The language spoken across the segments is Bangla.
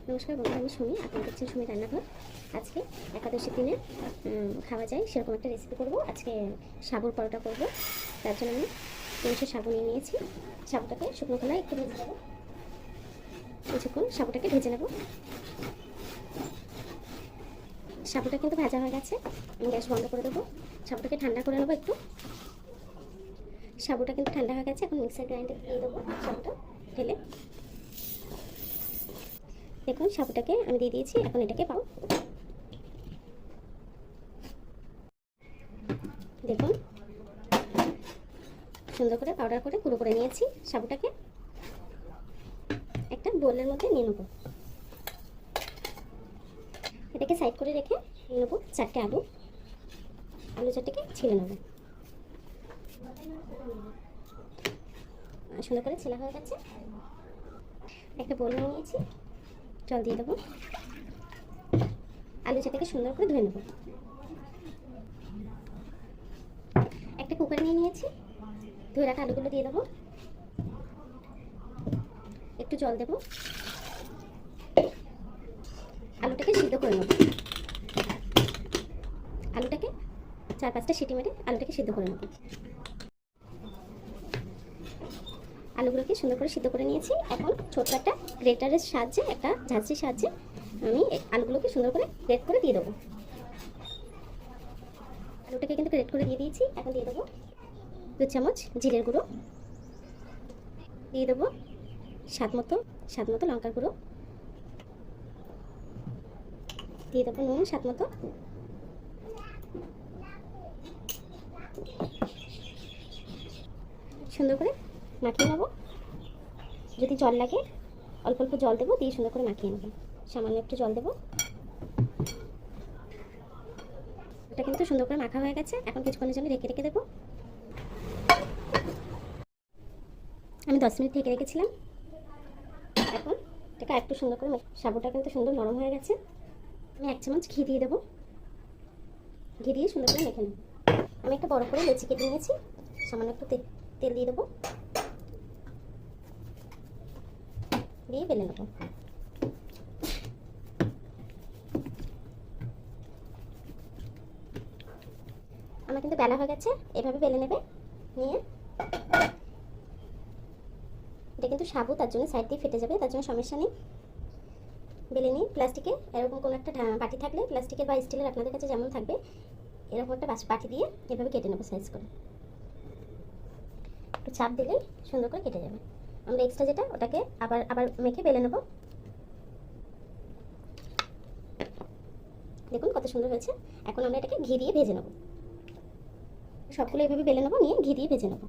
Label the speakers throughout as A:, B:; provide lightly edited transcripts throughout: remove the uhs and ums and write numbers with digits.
A: নমস্কার বন্ধুরা, আমি সুমি। আপনারা দেখছেন সুমি রান্নাঘর। আজকে একাদশীর দিনে খাওয়া যায় সেরকম একটা রেসিপি করব। আজকে সাবুর পরোটা করব। তার জন্য আমি 300 সাবু নিয়ে নিয়েছি। সাবুটাকে শুকনো খোলায় একটু ভেজে নেব। কিছুক্ষণ সাবুটাকে ভেজে নেব। সাবুটা কিন্তু ভাজা হয়ে গেছে। আমি গ্যাস বন্ধ করে দেবো। সাবুটাকে ঠান্ডা করে নেবো একটু। সাবুটা কিন্তু ঠান্ডা হয়ে গেছে। এখন মিক্সার গ্রাইন্ডারে দিয়ে দেবো সাবুটা ঢেলে। দেখুন সাবুটাকে আমি দিয়ে দিয়েছি। এখন এটাকে পাও। দেখুন সুন্দর করে পাউডার করে গুঁড়ো করে নিয়েছি। সাবুটাকে একটা বোলের মধ্যে নিয়ে নেব। এটাকে সাইড করে রেখে নিয়ে নেবো 4টে আলু। আলু 4টেকে ছিলে নেব। সুন্দর করে ছেলা হয়ে গেছে। একটা বোল নিয়ে নিয়েছি। জল দিয়ে দেবো। আলু 4টেকে সুন্দর করে ধুয়ে নেব। একটা কুকার নিয়ে নিয়েছি। ধুয়ে রাখা আলুগুলো দিয়ে দেবো। একটু জল দেবো। আলুটাকে সিদ্ধ করে নেব। আলুটাকে 4-5টা সিটি মেরে আলুটাকে সিদ্ধ করে নেব। আলুগুলোকে সুন্দর করে সিদ্ধ করে নিয়েছি। এখন ছোট্ট একটা গ্রেটারের সাহায্যে, একটা ঝাঁঝরির সাহায্যে আমি আলুগুলোকে সুন্দর করে গ্রেট করে দিয়ে দেবো। আলুটাকে কিন্তু গ্রেট করে দিয়ে দিয়েছি। এখন দিয়ে দেবো 2 চামচ জিরের গুঁড়ো, দিয়ে দেবো স্বাদ মতো লঙ্কার গুঁড়ো, দিয়ে দেবো নুন স্বাদ মতো। সুন্দর করে মাখিয়ে নেবো। যদি জল লাগে অল্প অল্প জল দেবো, দিয়ে সুন্দর করে মাখিয়ে নেবো। সামান্য একটু জল দেবো। এটা কিন্তু সুন্দর করে মাখা হয়ে গেছে। এখন কিছুক্ষণের জন্য রেখে দেবো। আমি 10 মিনিট ঢেকে রেখেছিলাম। এখন এটাকে একটু সুন্দর করে, সাবুটা কিন্তু সুন্দর নরম হয়ে গেছে। আমি 1 চামচ ঘি দিয়ে দেবো। ঘি দিয়ে সুন্দর করে মেখে নেব। আমি একটা বড় করে লুচি কেটে নিয়েছি। সামান্য একটু তেল দিয়ে দেবো, দিয়ে বেলে নেব। আমার কিন্তু বেলা হয়ে গেছে। এভাবে বেলে নেবে। নিয়ে এটা কিন্তু সাবু, তার জন্য সাইড দিয়ে ফেটে যাবে, তার জন্য সমস্যা নেই। বেলে নিই প্লাস্টিকে, এরকম কোনো একটা বাটি থাকলে প্লাস্টিকের বা স্টিলের, আপনাদের কাছে যেমন থাকবে, এরকম একটা বাটি দিয়ে এভাবে কেটে নেবো সাইজ করে। একটু চাপ দিলেই সুন্দর করে কেটে যাবে। আমরা এক্সট্রা যেটা ওটাকে আবার মেখে বেলে নেব। দেখুন কত সুন্দর হয়েছে। এখন আমরা এটাকে ঘি দিয়ে ভেজে নেব। সবগুলো এভাবে বেলে নেবো, নিয়ে ঘি দিয়ে ভেজে নেব।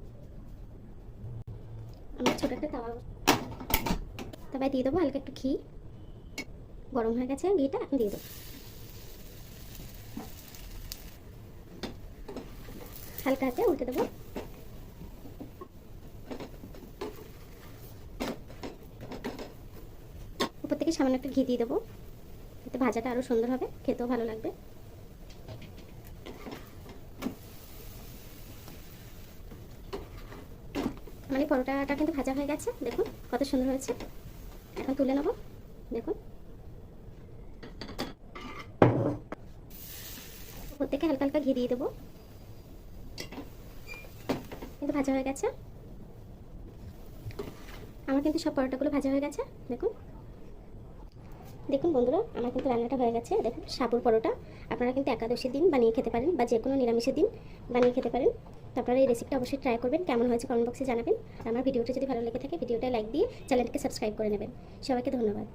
A: আমরা ছোটো একটা তাওয়ায় দিয়ে দেবো হালকা একটু ঘি। গরম হয়ে গেছে ঘিটা, এখন দিয়ে দেবো। হালকা হাতে উল্টে দেবো। উপর থেকে সামান্য একটু ঘি দিয়ে দেবো। এতে ভাজাটা আরও সুন্দর হবে, খেতেও ভালো লাগবে। মানে পরোটাটা কিন্তু ভাজা হয়ে গেছে। দেখুন কত সুন্দর হয়েছে। এখন তুলে নেব। দেখুন উপর থেকে হালকা হালকা ঘি দিয়ে দেবো। কিন্তু ভাজা হয়ে গেছে। আমার কিন্তু সব পরোটাগুলো ভাজা হয়ে গেছে। দেখুন বন্ধুরা, আমার কিন্তু রান্নাটা হয়ে গেছে। দেখুন সাবুর পরোটা আপনারা কিন্তু একাদশীর দিন বানিয়ে খেতে পারেন, বা যে কোনো নিরামিষের দিন বানিয়ে খেতে পারেন। তো আপনারা এই রেসিপিটা অবশ্যই ট্রাই করবেন। কেমন হয়েছে কমেন্ট বক্সে জানাবেন। আর আমার ভিডিওটা যদি ভালো লেগে থাকে ভিডিওটা লাইক দিয়ে চ্যানেলটিকে সাবস্ক্রাইব করে নেবেন। সবাইকে ধন্যবাদ।